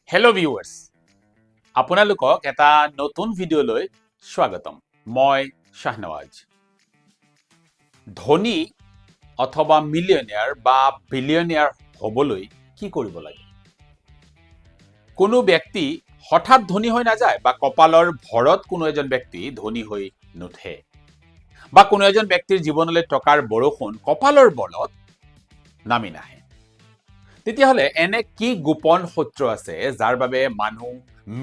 Hello' viewers, আপোনালোকক এটা নতুন ভিডিঅ'লৈ স্বাগতম। মই শ্বাহনৱাজ। ধনী অথবা মিলিয়নিয়াৰ বা বিলিয়নিয়াৰ হ'বলৈ কি কৰিব লাগে? কোনো ব্যক্তি হঠাৎ ধনী হৈ নাযায় বা কপালৰ ভৰত কোনো এজন ব্যক্তি ধনী হৈ নুঠে বা কোনো এজন ব্যক্তিৰ জীৱনলৈ টকাৰ বৰষুণ কপালৰ বলত নামি নাহে। তেতিয়াহ'লে এনে কি গোপন সূত্ৰ আছে যাৰ বাবে মানুহ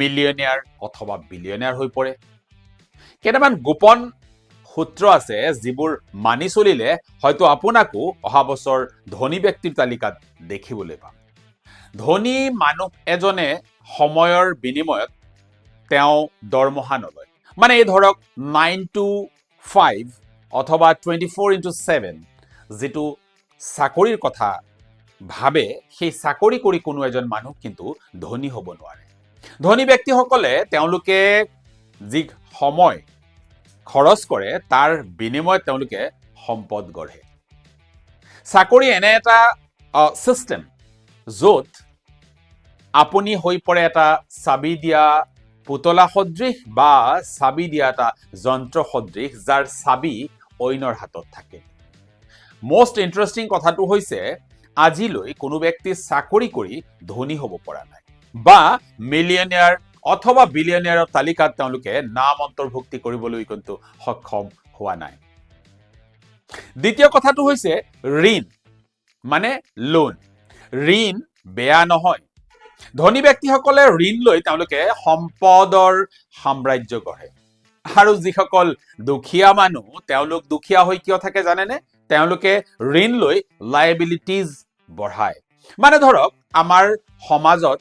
মিলিয়নিয়াৰ অথবা বিলিয়নিয়াৰ হৈ পৰে? কেইটামান গোপন সূত্ৰ আছে যিবোৰ মানি চলিলে হয়তো আপোনাকো অহা বছৰ ধনী ব্যক্তিৰ তালিকাত দেখিবলৈ পাম। ধনী মানুহ এজনে সময়ৰ বিনিময়ত তেওঁ দৰমহা নলয়। মানে এই ধৰক 9 to 5 অথবা 24/7 যিটো চাকৰিৰ কথা ভাবে, সেই চাকৰি কৰি কোনো এজন মানুহ কিন্তু ধনী হ'ব নোৱাৰে। ধনী ব্যক্তিসকলে তেওঁলোকে যি সময় খৰচ কৰে তাৰ বিনিময়ত তেওঁলোকে সম্পদ গঢ়ে। চাকৰি এনে এটা চিষ্টেম য'ত আপুনি হৈ পৰে এটা চাবি দিয়া পুতলা সদৃশ বা চাবি দিয়া এটা যন্ত্ৰ সদৃশ যাৰ চাবি অইনৰ হাতত থাকে। মষ্ট ইণ্টাৰেষ্টিং কথাটো হৈছে আজিলৈ কোনো ব্যক্তি চাকৰি কৰি ধনী হ'ব পৰা নাই বা মিলিয়নিয়াৰ অথবা বিলিয়নিয়াৰৰ তালিকাত তেওঁলোকে নাম অন্তৰ্ভুক্তি কৰিবলৈ কিন্তু সক্ষম হোৱা নাই। দ্বিতীয় কথাটো হৈছে ঋণ মানে লোন। ঋণ বেয়া নহয়। ধনী ব্যক্তিসকলে ঋণ লৈ তেওঁলোকে সম্পদৰ সাম্ৰাজ্য গঢ়ে। আৰু যিসকল দুখীয়া মানুহ তেওঁলোক দুখীয়া হৈ কিয় থাকে জানেনে? তেওঁলোকে ঋণ লৈ লাইবিলিটিজ বঢ়ায়। মানে ধৰক আমাৰ সমাজত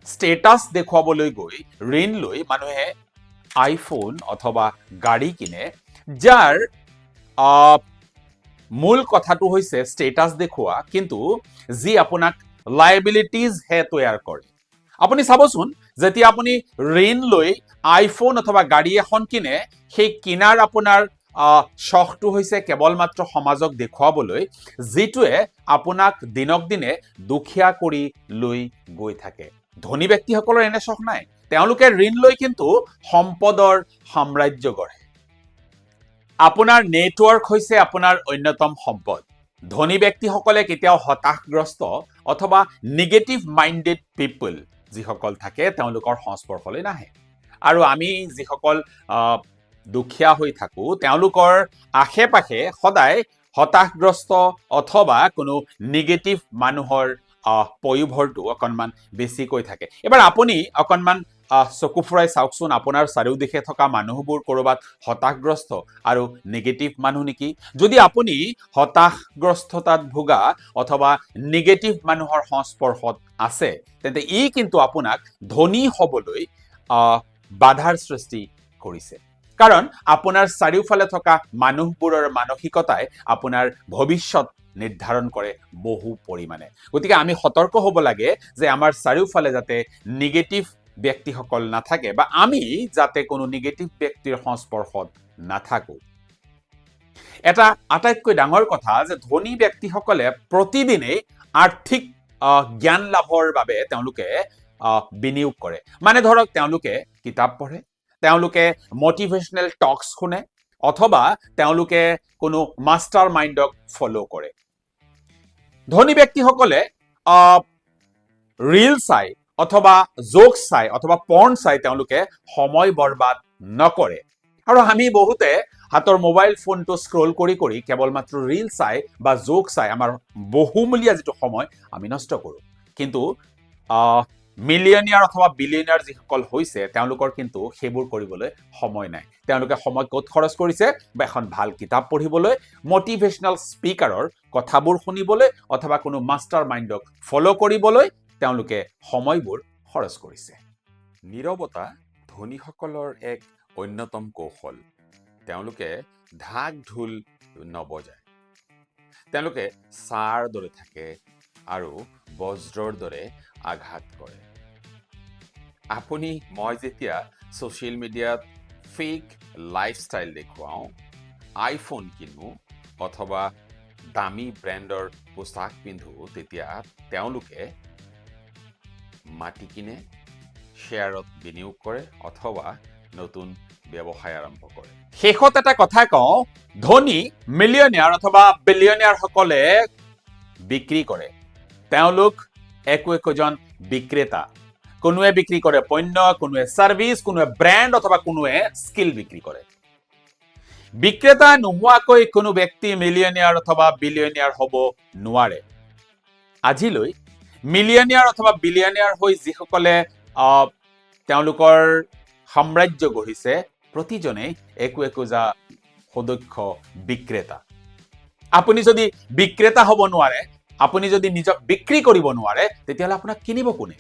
ষ্টেটাছ দেখুৱাবলৈ গৈ ঋণ লৈ মানুহে আইফোন অথবা গাড়ী কিনে, যাৰ মূল কথাটো হৈছে ষ্টেটাছ দেখুওৱা, কিন্তু যি আপোনাক লাইবিলিটিজ হে তৈয়াৰ কৰে। আপুনি চাবচোন, যেতিয়া আপুনি ঋণ লৈ আইফোন অথবা গাড়ী এখন কিনে, সেই কিনাৰ আপোনাৰ চখটো হৈছে কেৱল মাত্ৰ সমাজক দেখুৱাবলৈ, যিটোৱে আপোনাক দিনক দিনে দুখীয়া কৰি লৈ গৈ থাকে। ধনী ব্যক্তিসকলৰ এনে চখ নাই। তেওঁলোকে ঋণ লৈ কিন্তু সম্পদৰ সাম্ৰাজ্য গঢ়ে। আপোনাৰ নেটৱৰ্ক হৈছে আপোনাৰ অন্যতম সম্পদ। ধনী ব্যক্তিসকলে কেতিয়াও হতাশগ্ৰস্ত অথবা নিগেটিভ মাইণ্ডেড পিপল যিসকল থাকে তেওঁলোকৰ সংস্পৰ্শলৈ নাহে। আৰু আমি যিসকল দুখীয়া হৈ থাকো তেওঁলোকৰ আশে পাশে সদায় হতাশগ্ৰস্ত অথবা কোনো নিগেটিভ মানুহৰ পয়োভৰটো অকণমান বেছিকৈ থাকে। এবাৰ আপুনি অকণমান চকু ফুৰাই চাওকচোন, আপোনাৰ চাৰিওদিশে থকা মানুহবোৰ ক'ৰবাত হতাশগ্ৰস্ত আৰু নিগেটিভ মানুহ নেকি? যদি আপুনি হতাশগ্ৰস্ততাত ভোগা অথবা নিগেটিভ মানুহৰ সংস্পৰ্শত আছে, তেন্তে ই কিন্তু আপোনাক ধনী হ'বলৈ বাধাৰ সৃষ্টি কৰিছে। কাৰণ আপোনাৰ চাৰিওফালে থকা মানুহবোৰৰ মানসিকতাই আপোনাৰ ভৱিষ্যত নিৰ্ধাৰণ কৰে বহু পৰিমাণে। গতিকে আমি সতৰ্ক হ'ব লাগে যে আমাৰ চাৰিওফালে যাতে নিগেটিভ ব্যক্তিসকল নাথাকে বা আমি যাতে কোনো নিগেটিভ ব্যক্তিৰ সংস্পৰ্শত নাথাকো। এটা আটাইতকৈ ডাঙৰ কথা যে ধনী ব্যক্তিসকলে প্ৰতিদিনেই আৰ্থিক জ্ঞান লাভৰ বাবে তেওঁলোকে বিনিয়োগ কৰে। মানে ধৰক তেওঁলোকে কিতাপ পঢ়ে, তেওঁলোকে মটিভেশ্যনেল টকছ শুনে অথবা তেওঁলোকে কোনো মাষ্টাৰ মাইণ্ডক ফ'ল' কৰে। ধনী ব্যক্তিসকলে ৰীল চাই অথবা জোকছ চাই অথবা পৰ্ণ চাই তেওঁলোকে সময় বৰবাদ নকৰে। আৰু আমি বহুতে হাতৰ মোবাইল ফোনটো স্ক্ৰল কৰি কৰি কেৱল মাত্ৰ ৰীল চাই বা জোক চাই আমাৰ বহুমূলীয়া যিটো সময় আমি নষ্ট কৰোঁ। কিন্তু মিলিয়নিয়াৰ অথবা বিলিয়নিয়াৰ যিসকল হৈছে তেওঁলোকৰ কিন্তু সেইবোৰ কৰিবলৈ সময় নাই। তেওঁলোকে সময় ক'ত খৰচ কৰিছে? বা এখন ভাল কিতাপ পঢ়িবলৈ, মটিভেশ্যনেল স্পিকাৰৰ কথাবোৰ শুনিবলৈ অথবা কোনো মাষ্টাৰ মাইণ্ডক ফ'ল' কৰিবলৈ তেওঁলোকে সময়বোৰ খৰচ কৰিছে। নীৰৱতা ধনীসকলৰ এক অন্যতম কৌশল। তেওঁলোকে ঢাক ঢোল নবজায়। তেওঁলোকে ছাৰ দৰে থাকে আৰু বজ্ৰৰ দৰে আঘাত কৰে। আপুনি মই যেতিয়া ছ'চিয়েল মিডিয়াত ফেক লাইফষ্টাইল দেখুৱাওঁ, আইফোন কিনো অথবা দামী ব্ৰেণ্ডৰ পোচাক পিন্ধো, তেতিয়া তেওঁলোকে মাটি কিনে শ্বেয়াৰত বিনিয়োগ কৰে অথবা নতুন ব্যৱসায় আৰম্ভ কৰে শেষত এটা কথা কওঁ ধনী মিলিয়নিয়াৰ অথবা বিলিয়নিয়াৰ সকলে বিক্ৰী কৰে তেওঁলোক একোজন বিক্ৰেতা কোনোৱে বিক্ৰী কৰে পণ্য কোনোৱে সাৰ্ভিস কোনোৱে ব্ৰ্যান্ড অথবা কোনোৱে স্কিল বিক্ৰী কৰে বিক্ৰেতা নোহোৱাকৈ কোনো ব্যক্তি মিলিয়নিয়াৰ অথবা বিলিয়নিয়াৰ হ'ব নোৱাৰে আজিলৈ মিলিয়নিয়াৰ অথবা বিলিয়নিয়াৰ হৈ যিসকলে তেওঁলোকৰ সাম্ৰাজ্য গঢ়িছে প্ৰতিজনেই একোজা সদক্ষ বিক্ৰেতা আপুনি যদি বিক্ৰেতা হ'ব নোৱাৰে আপুনি যদি নিজক বিক্ৰী কৰিব নোৱাৰে তেতিয়াহ'লে আপোনাক কিনিব কোনে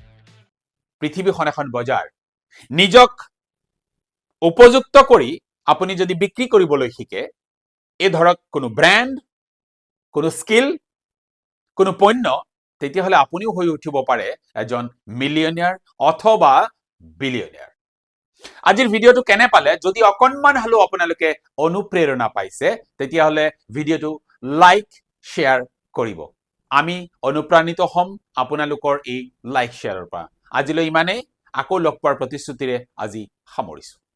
পৃথিৱীখন এখন বজাৰ নিজক উপযুক্ত কৰি আপুনি যদি বিক্ৰী কৰিবলৈ শিকে এই ধৰক কোনো ব্ৰ্যান্ড কোনো স্কিল কোনো পণ্য তেতিয়াহ'লে আপুনিও হৈ উঠিব পাৰে এজন মিলিয়নিয়াৰ অথবা বিলিয়নিয়াৰ আজিৰ ভিডিঅ'টো কেনে পালে যদি অকনমান হলেও আপোনালোকে অনুপ্ৰেৰণা পাইছে তেতিয়াহ'লে ভিডিঅ'টো লাইক শ্বেয়াৰ কৰিব আমি অনুপ্ৰাণিত হ'ম আপোনালোকৰ এই লাইক শ্বেয়াৰৰ পৰা আজিলৈ ইমানেই আকৌ লগ পোৱাৰ প্ৰতিশ্ৰুতিৰে আজি সামৰিছো